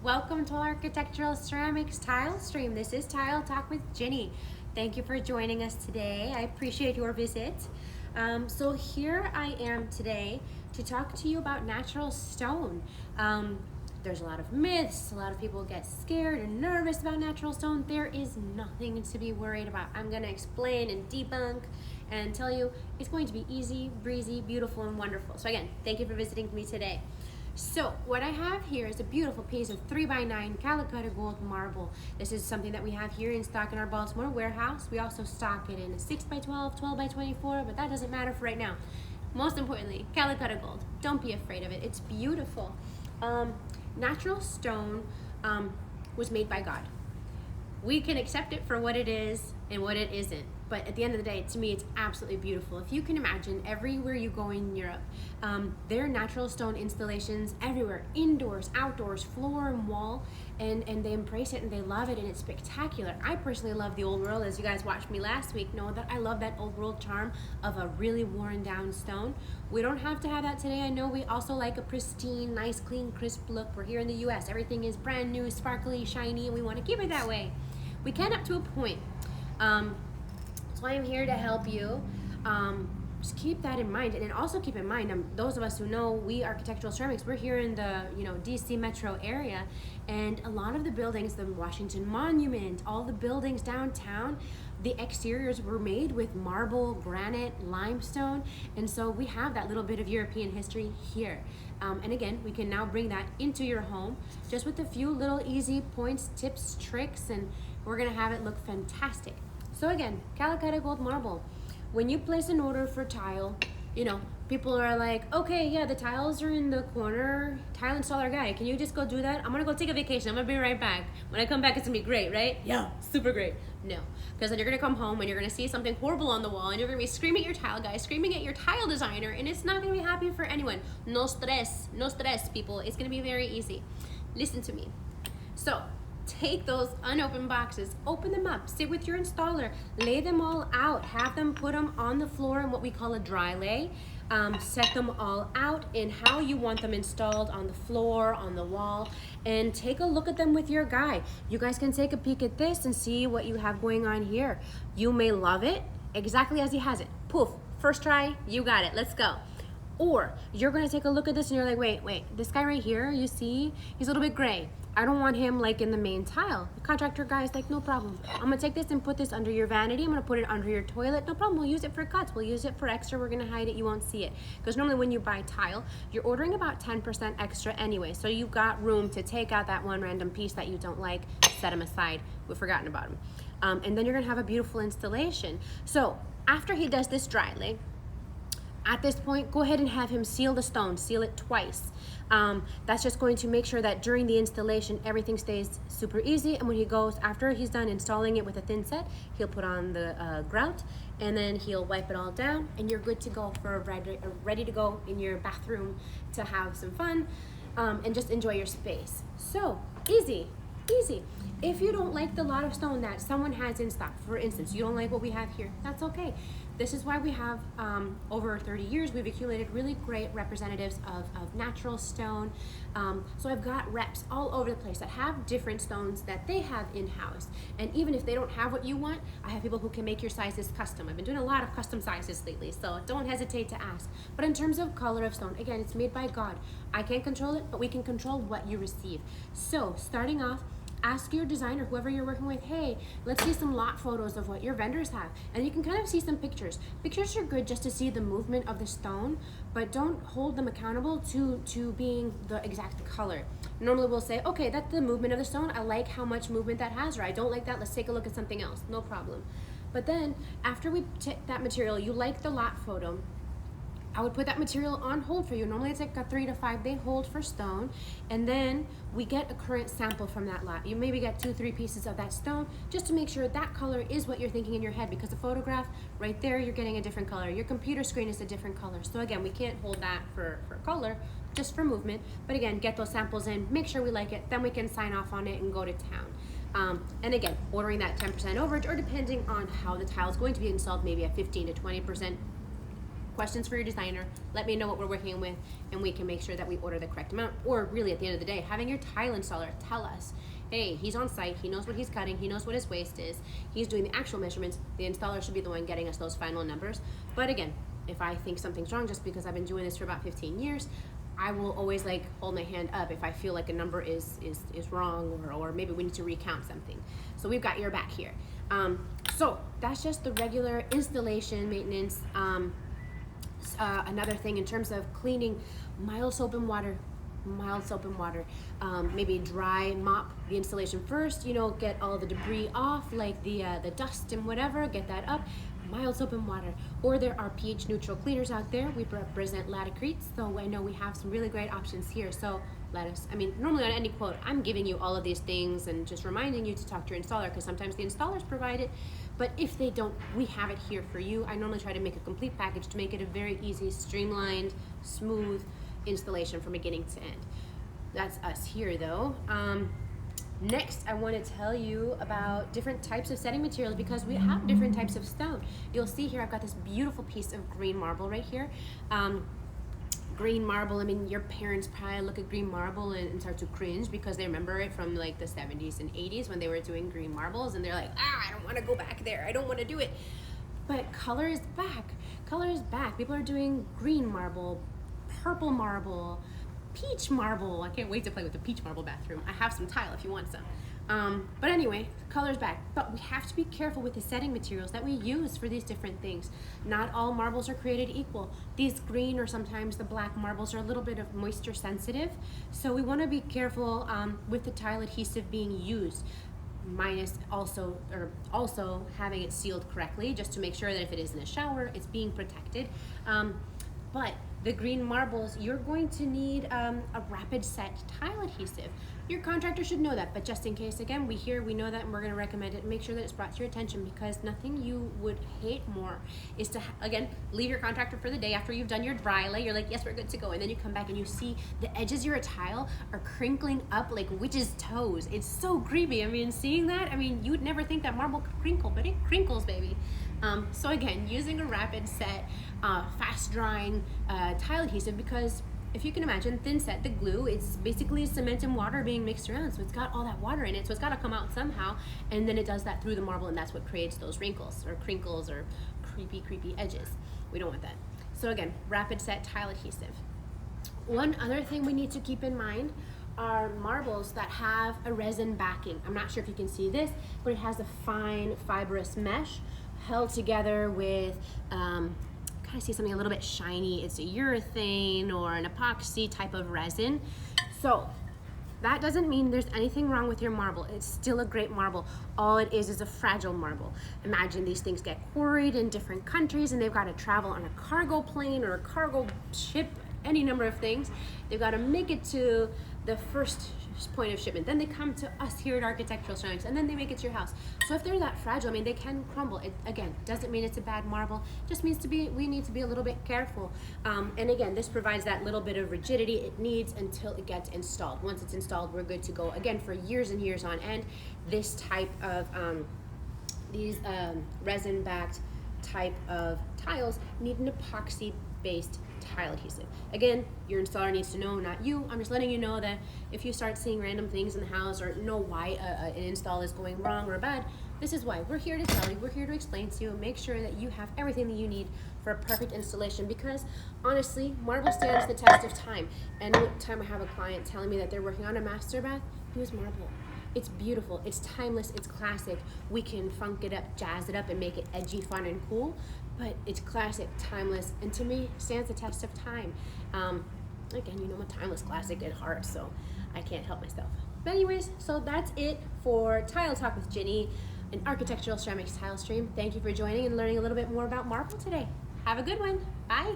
Welcome to Architectural Ceramics TileStream. This is Tile Talk with Ginny. Thank you for joining us today. I appreciate your visit. So here I am today to talk to you about natural stone. There's a lot of myths, a lot of people get scared and nervous about natural stone. There is nothing to be worried about. I'm gonna explain and debunk and tell you it's going to be easy, breezy, beautiful, and wonderful. So again, thank you for visiting me today. So what I have here is a beautiful piece of 3x9 Calacutter gold marble. This is something that we have here in stock in our Baltimore warehouse. We also stock it in a 6x12, 12x24, but that doesn't matter for right now. Most importantly, Calacutter gold. Don't be afraid of it. It's beautiful. Natural stone was made by God. We can accept it for what it is and what it isn't. But at the end of the day, to me, it's absolutely beautiful. If you can imagine, everywhere you go in Europe, there are natural stone installations everywhere, indoors, outdoors, floor and wall, and they embrace it and they love it and it's spectacular. I personally love the old world. As you guys watched me last week, know that I love that old world charm of a really worn down stone. We don't have to have that today. I know we also like a pristine, nice, clean, crisp look. We're here in the US. Everything is brand new, sparkly, shiny, and we want to keep it that way. We can up to a point. So I am here to help you. Just keep that in mind, and then also keep in mind, those of us who know we architectural ceramics, we're here in the DC metro area, and a lot of the buildings, the Washington Monument, all the buildings downtown, the exteriors were made with marble, granite, limestone, and so we have that little bit of European history here. And again, we can now bring that into your home just with a few little easy points, tips, tricks, and we're gonna have it look fantastic. So again, Calacutter gold marble. When you place an order for tile, people are like, okay, yeah, the tiles are in the corner. Tile installer guy, can you just go do that? I'm gonna go take a vacation. I'm gonna be right back. When I come back, it's gonna be great, right? Yeah, super great. No, because then you're gonna come home and you're gonna see something horrible on the wall and you're gonna be screaming at your tile guy, screaming at your tile designer, and it's not gonna be happy for anyone. No stress, people. It's gonna be very easy. Listen to me. So, take those unopened boxes, open them up, sit with your installer, lay them all out, have them put them on the floor in what we call a dry lay, set them all out in how you want them installed on the floor, on the wall, and take a look at them with your guy. You guys can take a peek at this and see what you have going on here. You may love it exactly as he has it. Poof, first try, you got it, let's go. Or you're gonna take a look at this and you're like, wait, this guy right here, you see, he's a little bit gray. I don't want him like in the main tile. The contractor guy is like, no problem. I'm gonna take this and put this under your vanity. I'm gonna put it under your toilet. No problem, we'll use it for cuts. We'll use it for extra. We're gonna hide it, you won't see it. Because normally when you buy tile, you're ordering about 10% extra anyway. So you've got room to take out that one random piece that you don't like, set them aside. We've forgotten about them. And then you're gonna have a beautiful installation. So after he does this dry lay, at this point, go ahead and have him seal the stone, seal it twice. That's just going to make sure that during the installation, everything stays super easy. And when he goes, after he's done installing it with a thin set, he'll put on the grout and then he'll wipe it all down and you're good to go for ready to go in your bathroom to have some fun and just enjoy your space. So easy. If you don't like the lot of stone that someone has in stock, for instance, you don't like what we have here, that's okay. This is why we have, over 30 years, we've accumulated really great representatives of natural stone. So I've got reps all over the place that have different stones that they have in-house. And even if they don't have what you want, I have people who can make your sizes custom. I've been doing a lot of custom sizes lately, so don't hesitate to ask. But in terms of color of stone, again, it's made by God. I can't control it, but we can control what you receive. So starting off, ask your designer, whoever you're working with, hey, let's see some lot photos of what your vendors have. And you can kind of see some pictures. Pictures are good just to see the movement of the stone, but don't hold them accountable to being the exact color. Normally we'll say, okay, that's the movement of the stone. I like how much movement that has, or I don't like that, let's take a look at something else, no problem. But then after we take that material, you like the lot photo, I would put that material on hold for you. Normally it's like a 3 to 5 day hold for stone. And then we get a current sample from that lot. You maybe get 2-3 pieces of that stone just to make sure that color is what you're thinking in your head, because the photograph right there, you're getting a different color. Your computer screen is a different color. So again, we can't hold that for color, just for movement. But again, get those samples in, make sure we like it, then we can sign off on it and go to town. And again, ordering that 10% overage, or depending on how the tile is going to be installed, maybe a 15 to 20% questions for your designer, let me know what we're working with, and we can make sure that we order the correct amount. Or really at the end of the day, having your tile installer tell us, hey, he's on site, he knows what he's cutting, he knows what his waste is, he's doing the actual measurements, the installer should be the one getting us those final numbers. But again, if I think something's wrong, just because I've been doing this for about 15 years, I will always like hold my hand up if I feel like a number is wrong, or maybe we need to recount something. So we've got your back here. So that's just the regular installation maintenance. Another thing in terms of cleaning, mild soap and water. Maybe dry mop the installation first, you know, get all the debris off, like the dust and whatever, get that up. Mild soap and water. Or there are pH neutral cleaners out there. We represent Calacutter, so I know we have some really great options here. So let us, I mean, normally on any quote, I'm giving you all of these things and just reminding you to talk to your installer, because sometimes the installers provide it, but if they don't, we have it here for you. I normally try to make a complete package to make it a very easy, streamlined, smooth installation from beginning to end. That's us here though. Next, I want to tell you about different types of setting materials, because we have different types of stone. You'll see here I've got this beautiful piece of green marble right here. Green marble, I mean, your parents probably look at green marble and start to cringe because they remember it from like the 70s and 80s when they were doing green marbles, and they're like, I don't want to go back there, I don't want to do it. But color is back. Color is back. People are doing green marble, purple marble, peach marble. I can't wait to play with the peach marble bathroom. I have some tile if you want some. But anyway, color's back. But we have to be careful with the setting materials that we use for these different things. Not all marbles are created equal. These green or sometimes the black marbles are a little bit of moisture sensitive. So we want to be careful with the tile adhesive being used. Minus also having it sealed correctly, just to make sure that if it is in a shower, it's being protected. But the green marbles, you're going to need a rapid set tile adhesive. Your contractor should know that, but just in case, again, we know that, and we're gonna recommend it, and make sure that it's brought to your attention, because nothing you would hate more is to, again, leave your contractor for the day after you've done your dry lay. You're like, yes, we're good to go. And then you come back and you see the edges of your tile are crinkling up like witches' toes. It's so creepy. I mean, seeing that, I mean, you'd never think that marble could crinkle, but it crinkles, baby. So again, using a rapid set, fast drying tile adhesive, because if you can imagine, thin set, the glue, it's basically cement and water being mixed around, so it's got all that water in it, so it's got to come out somehow, and then it does that through the marble, and that's what creates those wrinkles or crinkles or creepy edges. We don't want that. So again, rapid set tile adhesive. One other thing we need to keep in mind are marbles that have a resin backing. I'm not sure if you can see this, but it has a fine fibrous mesh held together with I see something a little bit shiny. It's a urethane or an epoxy type of resin. So that doesn't mean there's anything wrong with your marble. It's still a great marble. All it is a fragile marble. Imagine these things get quarried in different countries, and they've got to travel on a cargo plane or a cargo ship, any number of things. They've got to make it to the first point of shipment. Then they come to us here at Architectural Ceramics, and then they make it to your house. So if they're that fragile, I mean, they can crumble. It, again, doesn't mean it's a bad marble. Just means we need to be a little bit careful. And again, this provides that little bit of rigidity it needs until it gets installed. Once it's installed, we're good to go. Again, for years and years on end, this type of resin-backed type of tiles need an epoxy-based tile adhesive. Again, your installer needs to know, not you. I'm just letting you know that if you start seeing random things in the house or know why an install is going wrong or bad, this is why. We're here to tell you, we're here to explain to you, make sure that you have everything that you need for a perfect installation, because honestly, marble stands the test of time. And every time I have a client telling me that they're working on a master bath, use marble. It's beautiful, it's timeless, it's classic. We can funk it up, jazz it up, and make it edgy, fun, and cool, but it's classic, timeless, and to me, stands the test of time. Again, you know I'm a timeless classic at heart, so I can't help myself. But anyways, so that's it for Tile Talk with Ginny, an Architectural Ceramics TileStream. Thank you for joining and learning a little bit more about marble today. Have a good one. Bye.